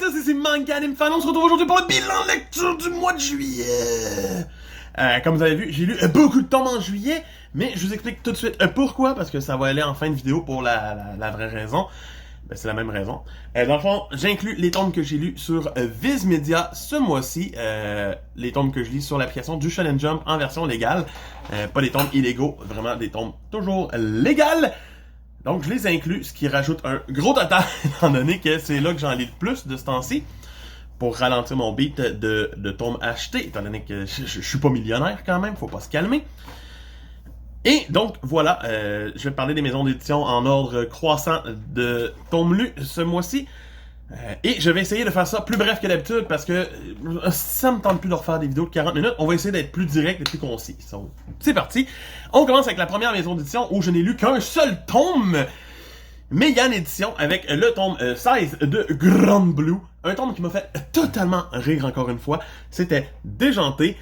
tous, ici Manga Anime Fan. On se retrouve aujourd'hui pour le bilan lecture du mois de juillet. Comme vous avez vu, j'ai lu beaucoup de tomes en juillet, mais je vous explique tout de suite pourquoi, parce que ça va aller en fin de vidéo pour la vraie raison. Ben, c'est la même raison. Dans le fond, j'inclus les tomes que j'ai lus sur Viz Media ce mois-ci, les tomes que je lis sur l'application du Shonen Jump en version légale, pas des tomes illégaux, vraiment des tomes toujours légales. Donc je les inclus, ce qui rajoute un gros total, étant donné que c'est là que j'en lis le plus de ce temps-ci, pour ralentir mon beat de tomes achetés, étant donné que je suis pas millionnaire quand même, faut pas se calmer. Et donc voilà, je vais parler des maisons d'édition en ordre croissant de tomes lus ce mois-ci. Et je vais essayer de faire ça plus bref que d'habitude parce que ça me tente plus de refaire des vidéos de 40 minutes. On va essayer d'être plus direct et plus concis. So, c'est parti. On commence avec la première maison d'édition où je n'ai lu qu'un seul tome. Meian Édition avec le tome 16 de Grand Blue. Un tome qui m'a fait totalement rire encore une fois. C'était Déjanté.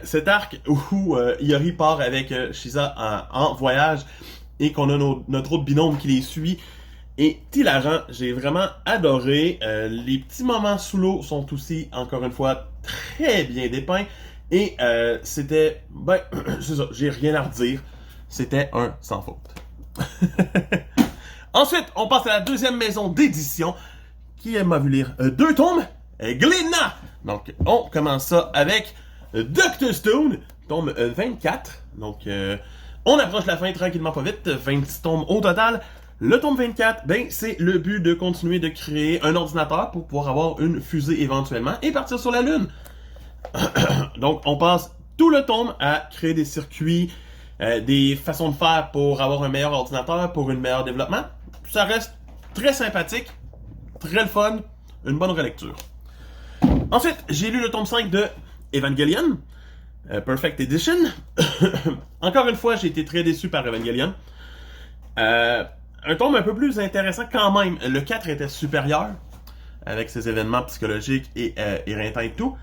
Cet arc où Iori part avec Shiza en voyage et qu'on a notre autre binôme qui les suit. Et Tilajan, j'ai vraiment adoré. Les petits moments sous l'eau sont aussi, encore une fois, très bien dépeints. Et c'était... Ben, c'est ça, j'ai rien à redire. C'était un sans faute. Ensuite, on passe à la deuxième maison d'édition qui m'a vu lire deux tomes, Glénat. Donc, on commence ça avec Dr. Stone, tome 24. Donc, on approche la fin tranquillement pas vite, 26 tomes au total. Le tome 24, ben, c'est le but de continuer de créer un ordinateur pour pouvoir avoir une fusée éventuellement et partir sur la Lune. Donc, on passe tout le tome à créer des circuits, des façons de faire pour avoir un meilleur ordinateur, pour un meilleur développement. Ça reste très sympathique, très le fun, une bonne relecture. Ensuite, j'ai lu le tome 5 de Evangelion, Perfect Edition. Encore une fois, j'ai été très déçu par Evangelion. Un tome un peu plus intéressant quand même. Le 4 était supérieur, avec ses événements psychologiques et éreintants et tout.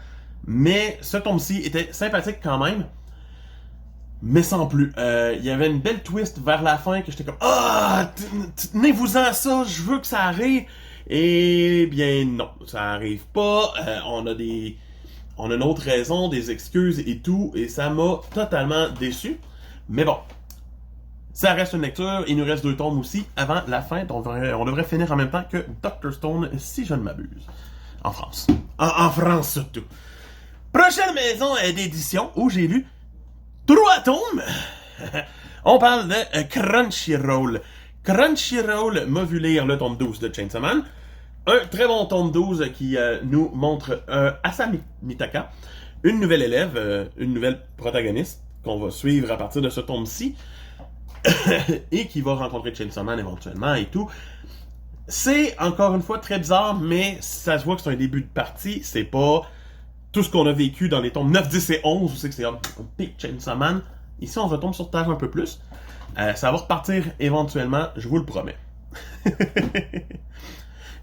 Mais ce tome-ci était sympathique quand même. Mais sans plus. Il y avait une belle twist vers la fin que j'étais comme ah, tenez-vous-en à ça, je veux que ça arrive. Et bien non, ça arrive pas. On a une autre raison, des excuses et tout, et ça m'a totalement déçu. Mais bon, ça reste une lecture. Il nous reste deux tomes aussi avant la fin. Donc on devrait finir en même temps que Dr. Stone, si je ne m'abuse. En France. En France surtout. Prochaine maison d'édition où j'ai lu 3 tomes. On parle de Crunchyroll. Crunchyroll m'a vu lire le tome 12 de Chainsaw Man. Un très bon tome 12 qui nous montre Asa Mitaka, une nouvelle élève, une nouvelle protagoniste qu'on va suivre à partir de ce tome-ci et qui va rencontrer Chainsaw Man éventuellement et tout. C'est encore une fois très bizarre, mais ça se voit que c'est un début de partie. C'est pas tout ce qu'on a vécu dans les tomes 9, 10 et 11, où c'est que c'est un pic Chainsaw Man. Ici, on retombe sur Terre un peu plus. Ça va repartir éventuellement, je vous le promets.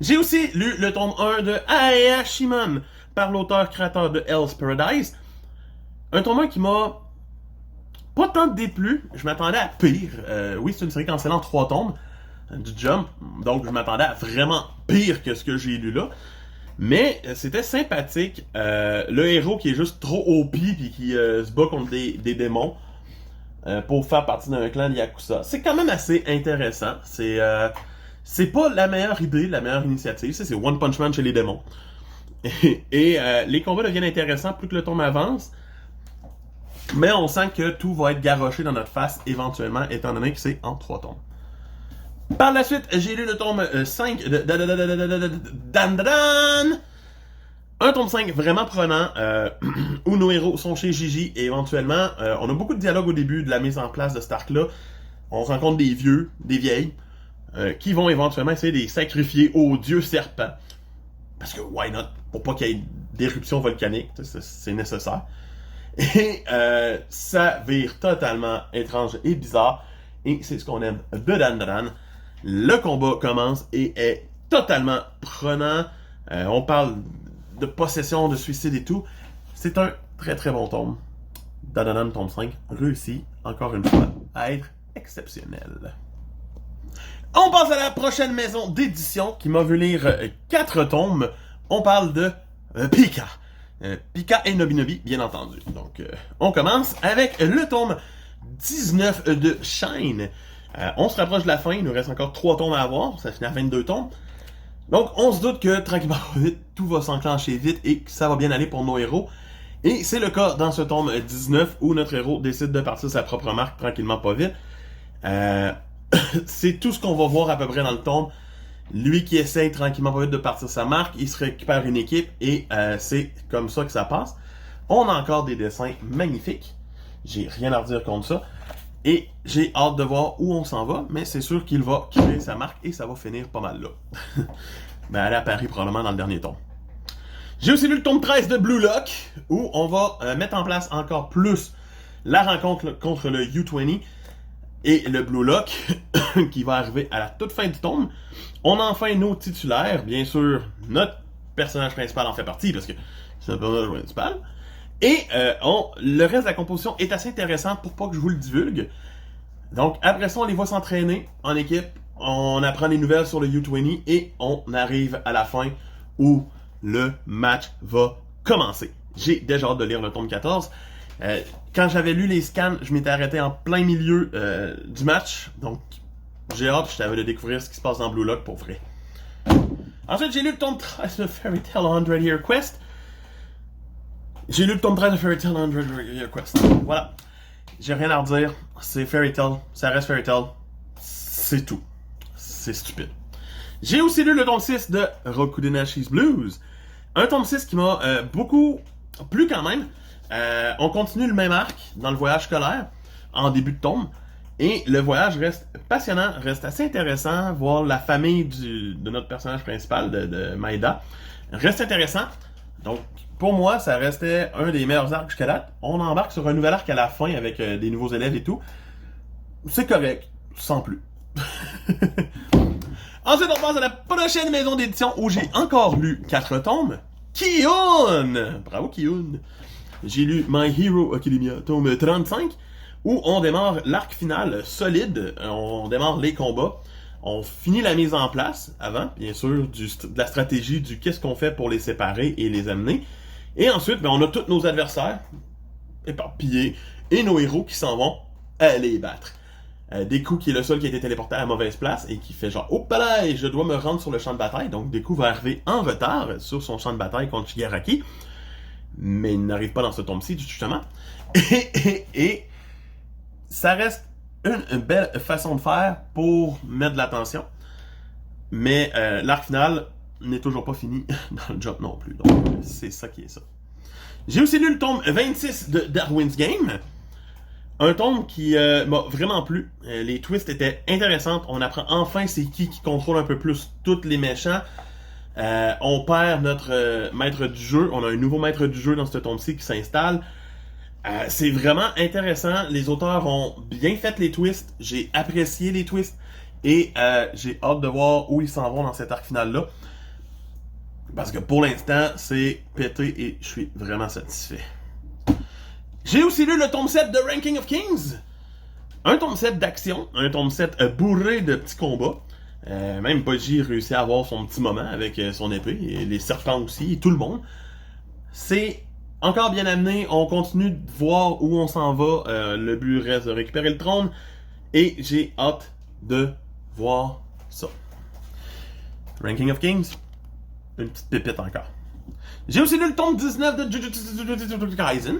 J'ai aussi lu le tome 1 de Ayashimon, par l'auteur-créateur de Hell's Paradise. Un tome 1 qui m'a pas tant déplu. Je m'attendais à pire. Oui, c'est une série cancellée en 3 tomes du Jump, donc je m'attendais à vraiment pire que ce que j'ai lu là. Mais c'était sympathique. Le héros qui est juste trop OP puis qui se bat contre des démons pour faire partie d'un clan de Yakuza. C'est quand même assez intéressant. C'est pas la meilleure idée, la meilleure initiative. C'est One Punch Man chez les démons. Et les combats deviennent intéressants plus que le tome avance. Mais on sent que tout va être garoché dans notre face éventuellement, étant donné que c'est en 3 tomes. Par la suite, j'ai lu le tome 5 de Dan. Un tome 5 vraiment prenant, où nos héros sont chez Gigi, et éventuellement, on a beaucoup de dialogue au début de la mise en place de cet arc-là. On rencontre des vieux, des vieilles, qui vont éventuellement essayer de les sacrifier au dieu serpent. Parce que, why not? Pour pas qu'il y ait d'éruption volcanique, c'est nécessaire. Et ça vire totalement étrange et bizarre, et c'est ce qu'on aime de Dan. Le combat commence et est totalement prenant. On parle de possession, de suicide et tout. C'est un très très bon tome. Dan tome 5 réussit encore une fois à être exceptionnel. On passe à la prochaine maison d'édition qui m'a vu lire 4 tomes on parle de Pika. Pika et Nobinobi, bien entendu. Donc, on commence avec le tome 19 de Shine. On se rapproche de la fin, il nous reste encore 3 tomes à avoir, ça finit à 22 tomes. Donc, on se doute que, tranquillement, vite, tout va s'enclencher vite et que ça va bien aller pour nos héros. Et c'est le cas dans ce tome 19 où notre héros décide de partir sa propre marque tranquillement pas vite. C'est tout ce qu'on va voir à peu près dans le tome. Lui qui essaye tranquillement pas vite de partir sa marque, il se récupère une équipe et c'est comme ça que ça passe. On a encore des dessins magnifiques. J'ai rien à redire contre ça. Et j'ai hâte de voir où on s'en va, mais c'est sûr qu'il va créer sa marque et ça va finir pas mal là. Ben, elle apparaît probablement dans le dernier tome. J'ai aussi lu le tome 13 de Blue Lock, où on va mettre en place encore plus la rencontre contre le U20 et le Blue Lock, qui va arriver à la toute fin du tome. On a enfin nos titulaires, bien sûr, notre personnage principal en fait partie, parce que c'est notre personnage principal. Et le reste de la composition est assez intéressant pour pas que je vous le divulgue. Donc, après ça, on les voit s'entraîner en équipe, on apprend des nouvelles sur le U20 et on arrive à la fin où le match va commencer. J'ai déjà hâte de lire le tome 14. Quand j'avais lu les scans, je m'étais arrêté en plein milieu du match. Donc, j'ai hâte de découvrir ce qui se passe dans Blue Lock pour vrai. Ensuite, j'ai lu le tome 13 de Fairy Tail 100 Year Quest. J'ai lu le tome 13 de Fairy Tail 100 Year Quest. Voilà. J'ai rien à redire. C'est Fairy Tail. Ça reste Fairy Tail. C'est tout. C'est stupide. J'ai aussi lu le tome 6 de Rokudinashi's Blues. Un tome 6 qui m'a beaucoup plu quand même. On continue le même arc dans le voyage scolaire en début de tome. Et le voyage reste passionnant, reste assez intéressant. Voir la famille de notre personnage principal, de Maeda, reste intéressant. Donc, pour moi, ça restait un des meilleurs arcs jusqu'à date. On embarque sur un nouvel arc à la fin avec des nouveaux élèves et tout. C'est correct, sans plus. Ensuite, on passe à la prochaine maison d'édition où j'ai encore lu 4 tomes. Ki-un! Bravo, Ki-un! J'ai lu My Hero Academia, tome 35, où on démarre l'arc final solide. On démarre les combats. On finit la mise en place avant, bien sûr, de la stratégie du qu'est-ce qu'on fait pour les séparer et les amener. Et ensuite, on a tous nos adversaires éparpillés et nos héros qui s'en vont les battre. Deku qui est le seul qui a été téléporté à la mauvaise place et qui fait genre « Oh là, je dois me rendre sur le champ de bataille ». Donc Deku va arriver en retard sur son champ de bataille contre Shigaraki. Mais il n'arrive pas dans ce tome-ci, justement. Et ça reste une belle façon de faire pour mettre de l'attention. Mais l'arc final n'est toujours pas fini dans le job non plus. Donc c'est ça qui est ça. J'ai aussi lu le tome 26 de Darwin's Game. Un tome qui m'a vraiment plu. Les twists étaient intéressants. On apprend enfin c'est qui contrôle un peu plus tous les méchants. On perd notre maître du jeu. On a un nouveau maître du jeu dans ce tome-ci qui s'installe. C'est vraiment intéressant. Les auteurs ont bien fait les twists. J'ai apprécié les twists. Et j'ai hâte de voir où ils s'en vont dans cet arc final-là. Parce que pour l'instant, c'est pété et je suis vraiment satisfait. J'ai aussi lu le tome 7 de Ranking of Kings. Un tome 7 d'action. Un tome 7 bourré de petits combats. Même Boji réussit à avoir son petit moment avec son épée. Et les serpents aussi. Et tout le monde. C'est encore bien amené. On continue de voir où on s'en va. Le but reste de récupérer le trône. Et j'ai hâte de voir ça. Ranking of Kings. Une petite pépite encore. J'ai aussi lu le tome 19 de Jujutsu Kaisen.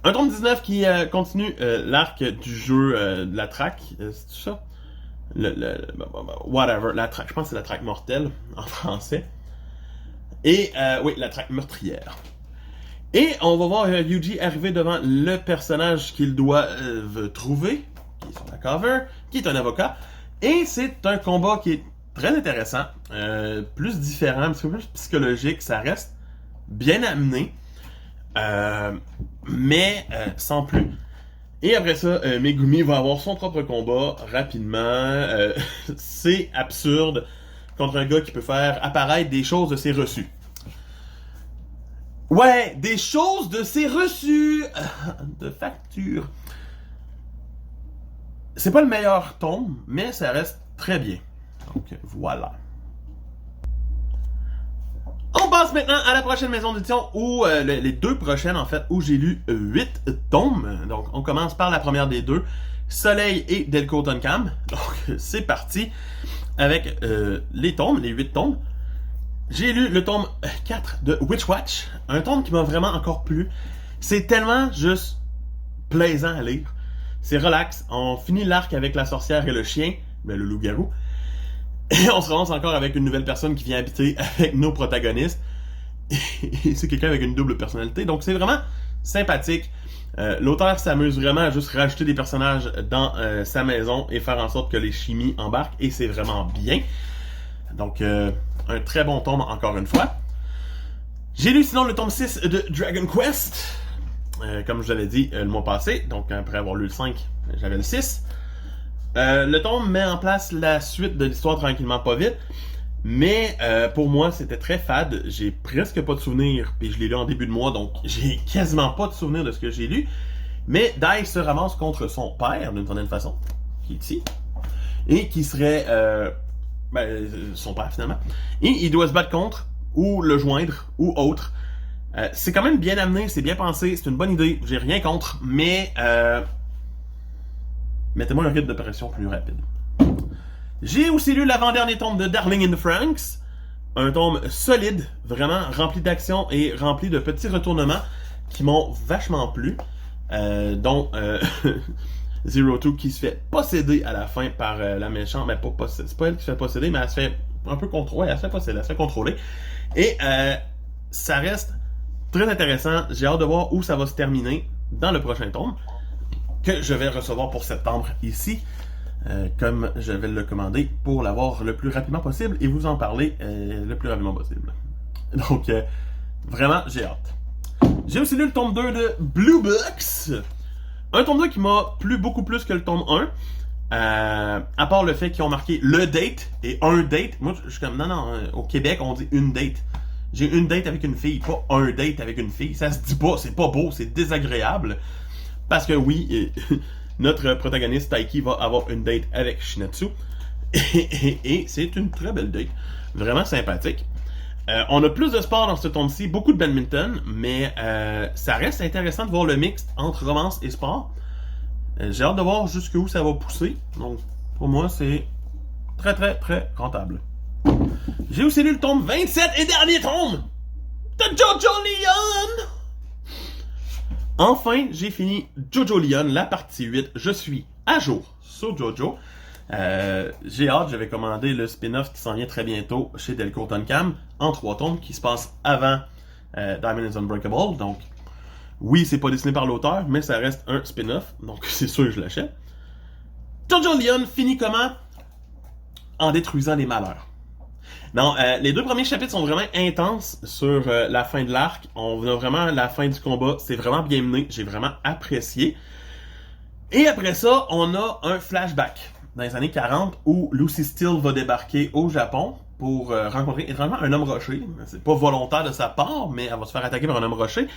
Un tome 19 qui continue l'arc du jeu de la traque. C'est tout ça? Whatever, la traque. Je pense que c'est la traque mortelle en français. Et oui, la traque meurtrière. Et on va voir Yuji arriver devant le personnage qu'il doit trouver, qui est sur la cover, qui est un avocat. Et c'est un combat qui est très intéressant, plus différent, un petit peu plus psychologique, ça reste bien amené, mais sans plus. Et après ça, Megumi va avoir son propre combat rapidement. C'est absurde contre un gars qui peut faire apparaître des choses de ses reçus. Ouais, des choses de ses reçus de facture. C'est pas le meilleur tome, mais ça reste très bien. Donc voilà. passe maintenant à la prochaine maison d'édition, où les deux prochaines en fait, où j'ai lu 8 tomes. Donc on commence par la première des deux, Soleil et Delco Tonkam. Donc c'est parti avec les tomes, les 8 tomes. J'ai lu le tome 4 de Witchwatch, un tome qui m'a vraiment encore plu. C'est tellement juste plaisant à lire. C'est relax. On finit l'arc avec la sorcière et le chien, ben le loup-garou. Et on se ramasse encore avec une nouvelle personne qui vient habiter avec nos protagonistes. Et c'est quelqu'un avec une double personnalité. Donc c'est vraiment sympathique. L'auteur s'amuse vraiment à juste rajouter des personnages dans sa maison et faire en sorte que les chimies embarquent. Et c'est vraiment bien. Donc un très bon tome encore une fois. J'ai lu sinon le tome 6 de Dragon Quest. Comme je vous l'avais dit le mois passé. Donc après avoir lu le 5, j'avais le 6. Le tome met en place la suite de l'histoire tranquillement pas vite, mais pour moi c'était très fade, j'ai presque pas de souvenirs, puis je l'ai lu en début de mois, donc j'ai quasiment pas de souvenirs de ce que j'ai lu, mais Dai se ramasse contre son père d'une certaine façon, qui est ici, et qui serait son père finalement, et il doit se battre contre, ou le joindre, ou autre. C'est quand même bien amené, c'est bien pensé, c'est une bonne idée, j'ai rien contre, mais mettez-moi un rythme d'opération plus rapide. J'ai aussi lu l'avant-dernier tome de Darling in the Franxx. Un tome solide, vraiment rempli d'action et rempli de petits retournements qui m'ont vachement plu. Dont Zero Two qui se fait posséder à la fin par la méchante. Mais c'est pas elle qui se fait posséder, mais elle se fait un peu contrôler. Elle se fait posséder, elle se fait contrôler. Et ça reste très intéressant. J'ai hâte de voir où ça va se terminer dans le prochain tome, que je vais recevoir pour septembre ici, comme je vais le commander pour l'avoir le plus rapidement possible et vous en parler le plus rapidement possible. Donc, vraiment, j'ai hâte. J'ai aussi lu le tome 2 de Blue Books. Un tome 2 qui m'a plu beaucoup plus que le tome 1. À part le fait qu'ils ont marqué le date et un date. Moi, je suis comme, non, au Québec, on dit une date. J'ai une date avec une fille, pas un date avec une fille. Ça se dit pas, c'est pas beau, c'est désagréable. Parce que oui, notre protagoniste Taiki va avoir une date avec Shinatsu. Et c'est une très belle date. Vraiment sympathique. On a plus de sport dans ce tome-ci, beaucoup de badminton, mais ça reste intéressant de voir le mix entre romance et sport. J'ai hâte de voir jusqu'où ça va pousser. Donc, pour moi, c'est très, très, très rentable. J'ai aussi lu le tome 27 et dernier tome de Jojo Leon. Enfin, j'ai fini Jojo Leon, la partie 8. Je suis à jour sur Jojo. J'ai hâte, je vais commander le spin-off qui s'en vient très bientôt chez Delco Tonkam en 3 tomes qui se passe avant Diamond is Unbreakable. Donc, oui, c'est pas dessiné par l'auteur, mais ça reste un spin-off. Donc, c'est sûr que je l'achète. Jojo Leon finit comment? En détruisant les malheurs. Non, les 2 premiers chapitres sont vraiment intenses sur la fin de l'arc. On a vraiment la fin du combat. C'est vraiment bien mené. J'ai vraiment apprécié. Et après ça, on a un flashback dans les années 40 où Lucy Steele va débarquer au Japon pour rencontrer étrangement un homme rocher. C'est pas volontaire de sa part, mais elle va se faire attaquer par un homme rocher.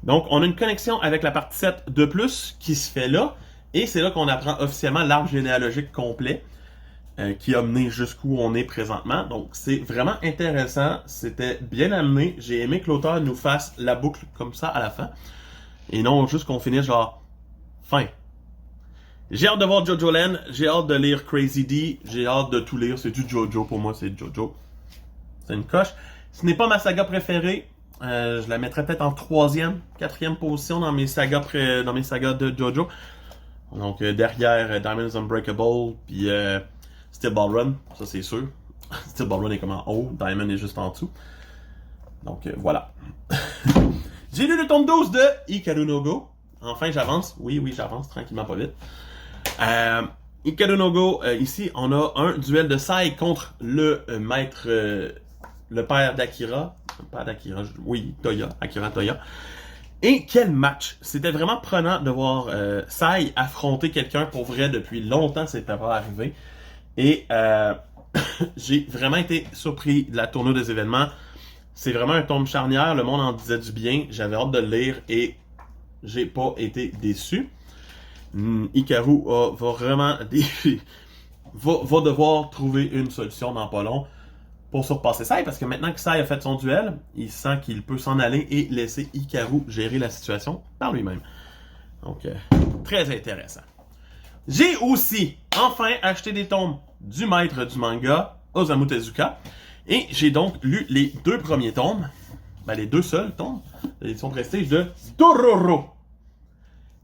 Donc, on a une connexion avec la partie 7 de plus qui se fait là. Et c'est là qu'on apprend officiellement l'arbre généalogique complet. Qui a mené jusqu'où on est présentement. Donc, c'est vraiment intéressant. C'était bien amené. J'ai aimé que l'auteur nous fasse la boucle comme ça à la fin. Et non juste qu'on finisse genre fin. J'ai hâte de voir Jojo Land. J'ai hâte de lire Crazy D. J'ai hâte de tout lire. C'est du Jojo pour moi. C'est Jojo. C'est une coche. Ce n'est pas ma saga préférée. Je la mettrais peut-être en 3e, 4e position dans mes sagas de Jojo. Donc, derrière Diamond Unbreakable. Puis... Steel Ball Run, ça c'est sûr. Steel Ball Run est comme en haut, Diamond est juste en dessous. Donc voilà. J'ai lu le tome 12 de Hikaru no Go. Enfin j'avance. Oui, j'avance tranquillement pas vite. Hikaru no Go, ici on a un duel de Sai contre le maître, le père d'Akira. Toya, Akira Toya. Et quel match! C'était vraiment prenant de voir Sai affronter quelqu'un pour vrai depuis longtemps, c'était pas arrivé. Et j'ai vraiment été surpris de la tournure des événements. C'est vraiment un tome charnière, le monde en disait du bien. J'avais hâte de le lire et j'ai pas été déçu. Hikaru va vraiment va devoir trouver une solution dans pas long pour surpasser Sai, parce que maintenant que Sai a fait son duel, il sent qu'il peut s'en aller et laisser Hikaru gérer la situation par lui-même. Donc, très intéressant. J'ai aussi enfin acheté des tomes du maître du manga, Osamu Tezuka, et j'ai donc lu les 2 premiers tomes, les 2 seuls tomes de l'édition Prestige de Dororo.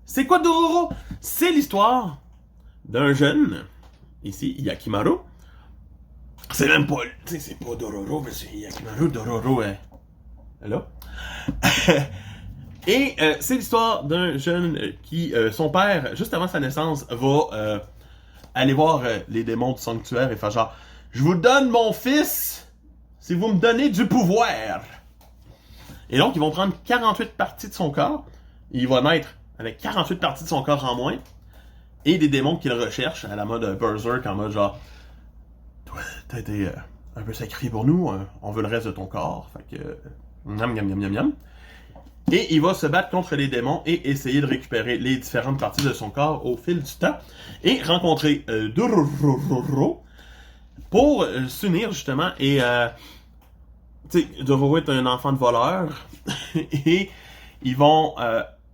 C'est quoi Dororo? C'est l'histoire d'un jeune, ici Yakimaru. C'est même pas, tu sais, c'est pas Dororo, mais c'est Yakimaru. Dororo est là. Et c'est l'histoire d'un jeune qui, son père, juste avant sa naissance, va aller voir les démons du sanctuaire et faire genre « Je vous donne mon fils si vous me donnez du pouvoir! » Et donc, ils vont prendre 48 parties de son corps. Et il va naître avec 48 parties de son corps en moins. Et des démons qu'il recherche, à la mode Berserk, en mode genre « Toi, t'as été un peu sacrifié pour nous, on veut le reste de ton corps. » Fait que... Miam, miam, miam, miam, miam. Et il va se battre contre les démons et essayer de récupérer les différentes parties de son corps au fil du temps. Et rencontrer Dororo pour s'unir justement. Et tu sais, Dororo est un enfant de voleur. Et ils vont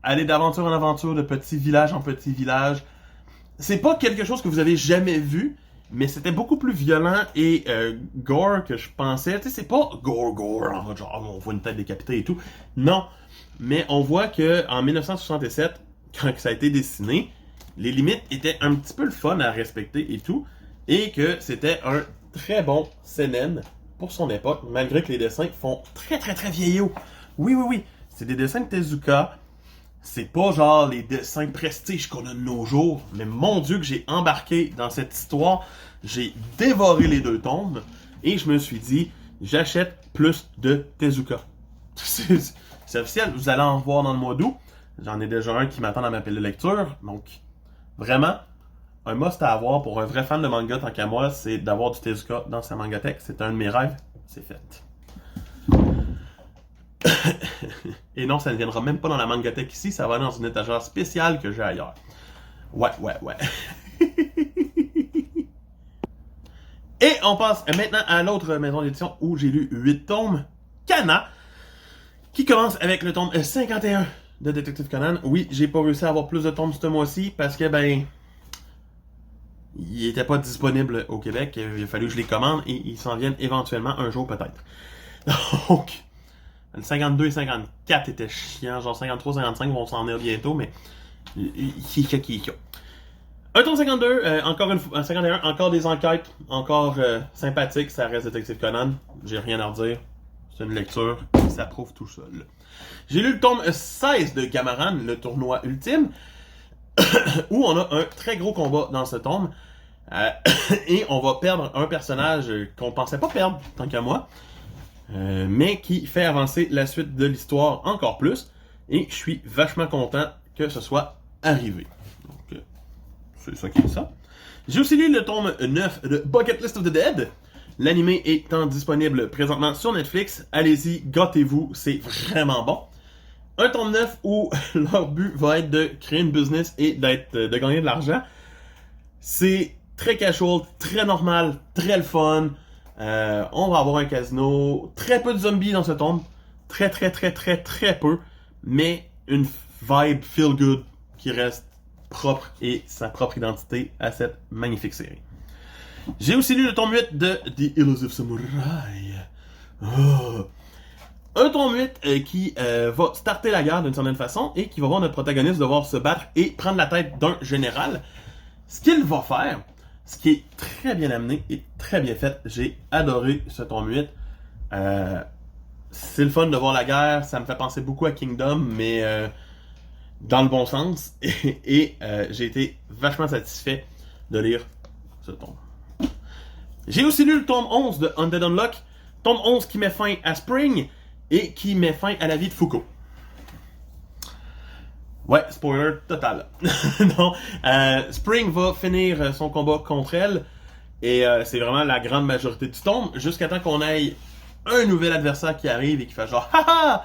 aller d'aventure en aventure, de petit village en petit village. C'est pas quelque chose que vous avez jamais vu, mais c'était beaucoup plus violent et gore que je pensais. Tu sais, c'est pas gore, en mode genre on voit une tête décapitée et tout. Non. Mais on voit que en 1967, quand ça a été dessiné, les limites étaient un petit peu le fun à respecter et tout, et que c'était un très bon seinen pour son époque, malgré que les dessins font très très très vieillot. Oui, c'est des dessins de Tezuka, c'est pas genre les dessins prestige qu'on a de nos jours, mais mon Dieu que j'ai embarqué dans cette histoire, j'ai dévoré les 2 tomes, et je me suis dit, j'achète plus de Tezuka. C'est officiel, vous allez en voir dans le mois d'août. J'en ai déjà un qui m'attend à ma pile de lecture. Donc, vraiment, un must à avoir pour un vrai fan de manga tant qu'à moi, c'est d'avoir du Tezuka dans sa mangathèque. C'est un de mes rêves. C'est fait. Et non, ça ne viendra même pas dans la mangathèque ici. Ça va aller dans une étagère spéciale que j'ai ailleurs. Ouais. Et on passe maintenant à l'autre maison d'édition où j'ai lu 8 tomes. Kana, qui commence avec le tome 51 de Détective Conan. Oui, j'ai pas réussi à avoir plus de tomes ce mois-ci parce que, il était pas disponible au Québec. Il a fallu que je les commande et ils s'en viennent éventuellement un jour peut-être. Donc, le 52 et 54 étaient chiants. Genre 53, 55 vont s'en venir bientôt, mais... Un tome 52, encore une fois, 51, encore des enquêtes, encore sympathique, ça reste Détective Conan. J'ai rien à redire. C'est une lecture qui s'approuve tout seul. J'ai lu le tome 16 de Gamaran, le tournoi ultime, où on a un très gros combat dans ce tome. Et on va perdre un personnage qu'on pensait pas perdre, tant qu'à moi, mais qui fait avancer la suite de l'histoire encore plus. Et je suis vachement content que ce soit arrivé. Donc, c'est ça qui est ça. J'ai aussi lu le tome 9 de Bucket List of the Dead. L'anime étant disponible présentement sur Netflix. Allez-y, gâtez-vous, c'est vraiment bon. Un tome 9 où leur but va être de créer une business et de gagner de l'argent. C'est très casual, très normal, très le fun. On va avoir un casino. Très peu de zombies dans ce tome. Très peu. Mais une vibe feel good qui reste propre et sa propre identité à cette magnifique série. J'ai aussi lu le tome 8 de The Elusive Samurai. Un tome 8 qui va starter la guerre d'une certaine façon et qui va voir notre protagoniste devoir se battre et prendre la tête d'un général. Ce qu'il va faire, ce qui est très bien amené et très bien fait, j'ai adoré ce tome 8. C'est le fun de voir la guerre, ça me fait penser beaucoup à Kingdom, mais dans le bon sens. Et j'ai été vachement satisfait de lire ce tome. J'ai aussi lu le tome 11 de Undead Unluck, tome 11 qui met fin à Spring et qui met fin à la vie de Fuko. Ouais, spoiler total. Non, Spring va finir son combat contre elle et c'est vraiment la grande majorité du tome jusqu'à temps qu'on ait un nouvel adversaire qui arrive et qui fait genre haha,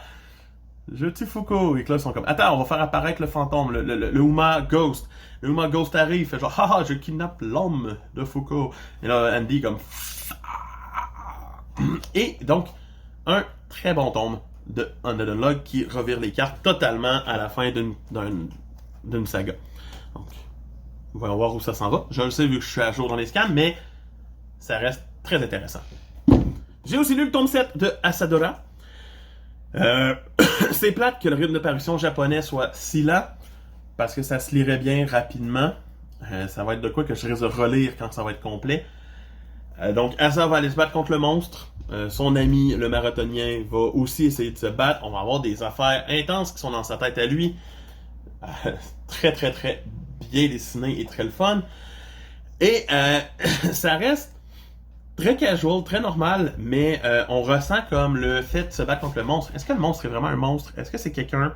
je tue Fuko. Et que là ils sont comme attends, on va faire apparaître le fantôme, le Uma Ghost. Le Uma Ghost arrive, fait genre haha, je kidnappe l'homme de Fuko. Et là Andy comme Et donc, un très bon tome de Undead Unluck qui revire les cartes totalement à la fin d'une saga. Donc, voyons voir où ça s'en va. Je le sais vu que je suis à jour dans les scans, mais ça reste très intéressant. J'ai aussi lu le tome 7 de Asadora. C'est plate que le rythme de parution japonais soit si lent, parce que ça se lirait bien rapidement. Ça va être de quoi que je risque de relire quand ça va être complet. Donc Asa va aller se battre contre le monstre. Son ami, le marathonien, va aussi essayer de se battre. On va avoir des affaires intenses qui sont dans sa tête à lui. Très très très bien dessiné et très le fun. Et ça reste très casual, très normal, mais on ressent comme le fait de se battre contre le monstre. Est-ce que le monstre est vraiment un monstre? Est-ce que c'est quelqu'un?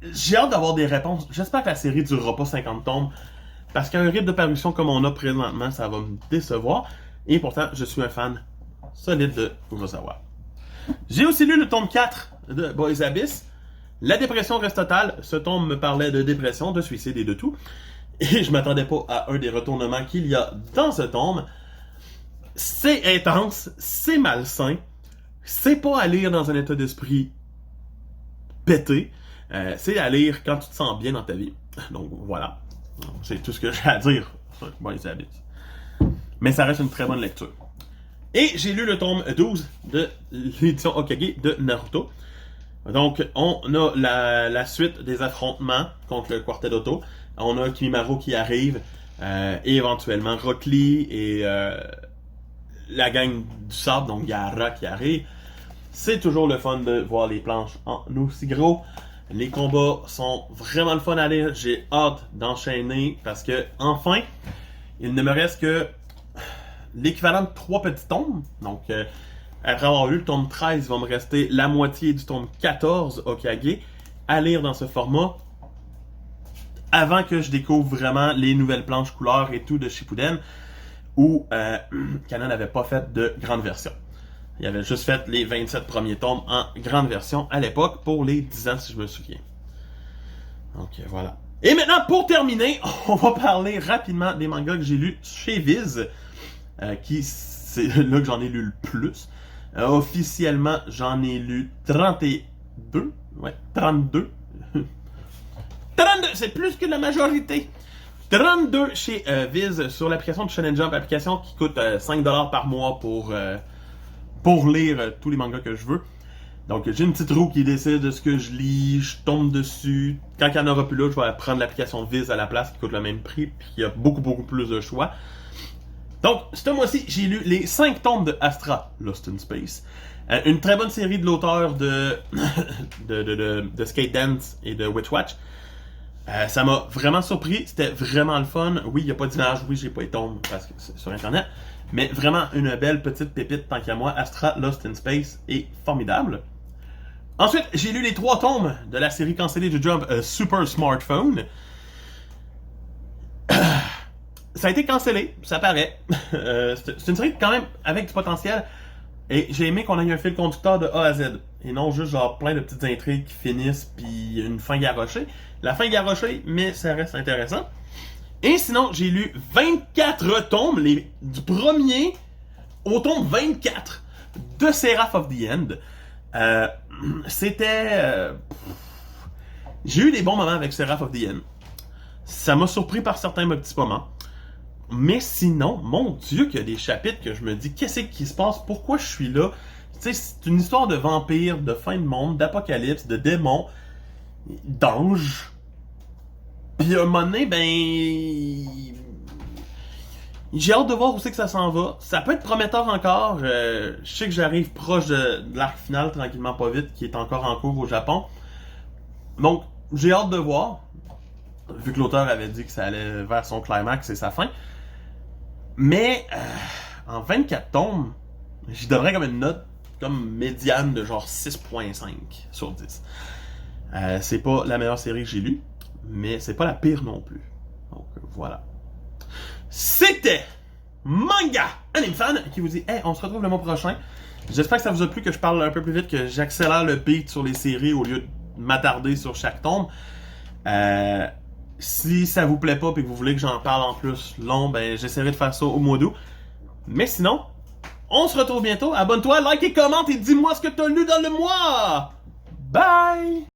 J'ai hâte d'avoir des réponses. J'espère que la série durera pas 50 tomes, parce qu'un rythme de parution comme on a présentement, ça va me décevoir. Et pourtant, je suis un fan solide de Kurosawa. J'ai aussi lu le tome 4 de Boys Abyss. La dépression reste totale. Ce tome me parlait de dépression, de suicide et de tout. Et je m'attendais pas à un des retournements qu'il y a dans ce tome. C'est intense, c'est malsain, c'est pas à lire dans un état d'esprit pété, c'est à lire quand tu te sens bien dans ta vie. Donc voilà, c'est tout ce que j'ai à dire sur Boys Abyss. Mais ça reste une très bonne lecture. Et j'ai lu le tome 12 de l'édition Okage de Naruto. Donc on a la suite des affrontements contre le Quartet d'Otto. On a Kimimaro qui arrive, et éventuellement Rock Lee et la gang du sable, donc Gaara qui arrive. C'est toujours le fun de voir les planches en aussi gros. Les combats sont vraiment le fun à lire. J'ai hâte d'enchaîner parce que, enfin, il ne me reste que l'équivalent de 3 petits tomes. Donc, après avoir lu le tome 13, il va me rester la moitié du tome 14 Okage à lire dans ce format avant que je découvre vraiment les nouvelles planches couleurs et tout de Shippuden, où Canon n'avait pas fait de grande version. Il avait juste fait les 27 premiers tomes en grande version à l'époque, pour les 10 ans si je me souviens. Donc voilà. Et maintenant, pour terminer, on va parler rapidement des mangas que j'ai lus chez Viz, qui c'est là que j'en ai lu le plus. Officiellement, j'en ai lu 32. Ouais, 32. 32, c'est plus que la majorité. 32 chez Viz sur l'application de Shonen Jump, application qui coûte 5$ par mois pour lire tous les mangas que je veux. Donc j'ai une petite roue qui décide de ce que je lis, je tombe dessus. Quand il n'y en aura plus là, je vais prendre l'application Viz à la place qui coûte le même prix, puis il y a beaucoup plus de choix. Donc, ce mois-ci, j'ai lu les 5 tomes de Astra, Lost in Space. Une très bonne série de l'auteur de Skate Dance et de Witch Watch. Ça m'a vraiment surpris, c'était vraiment le fun. Oui, il n'y a pas d'image, oui, j'ai pas les tomes parce que c'est sur Internet. Mais vraiment une belle petite pépite tant qu'à moi. Astra Lost in Space est formidable. Ensuite, j'ai lu les 3 tomes de la série cancellée de Jump, Super Smartphone. Ça a été cancellé, ça paraît. C'est une série quand même avec du potentiel. Et j'ai aimé qu'on ait un fil conducteur de A à Z. Et non juste genre plein de petites intrigues qui finissent puis une fin garochée. La fin garochée, mais ça reste intéressant. Et sinon, j'ai lu 24 tomes, du premier au tome 24 de Seraph of the End. C'était... J'ai eu des bons moments avec Seraph of the End. Ça m'a surpris par certains petits moments. Mais sinon, mon Dieu, qu'il y a des chapitres que je me dis, qu'est-ce qui se passe? Pourquoi je suis là? Tu sais, c'est une histoire de vampires, de fin de monde, d'apocalypse, de démons, d'anges. Puis à un moment donné, j'ai hâte de voir où c'est que ça s'en va. Ça peut être prometteur encore. Je sais que j'arrive proche de l'arc final, tranquillement pas vite, qui est encore en cours au Japon. Donc, j'ai hâte de voir. Vu que l'auteur avait dit que ça allait vers son climax et sa fin. Mais, en 24 tomes, j'y donnerais comme une note comme médiane de genre 6.5 sur 10. C'est pas la meilleure série que j'ai lue, mais c'est pas la pire non plus. Donc, voilà. C'était Manga Anime Fan qui vous dit « Hey, on se retrouve le mois prochain. » J'espère que ça vous a plu, que je parle un peu plus vite, que j'accélère le beat sur les séries au lieu de m'attarder sur chaque tome. Si ça vous plaît pas et que vous voulez que j'en parle en plus long, j'essaierai de faire ça au mois d'août. Mais sinon, On se retrouve bientôt. Abonne-toi, like et commente et dis-moi ce que t'as lu dans le mois. Bye!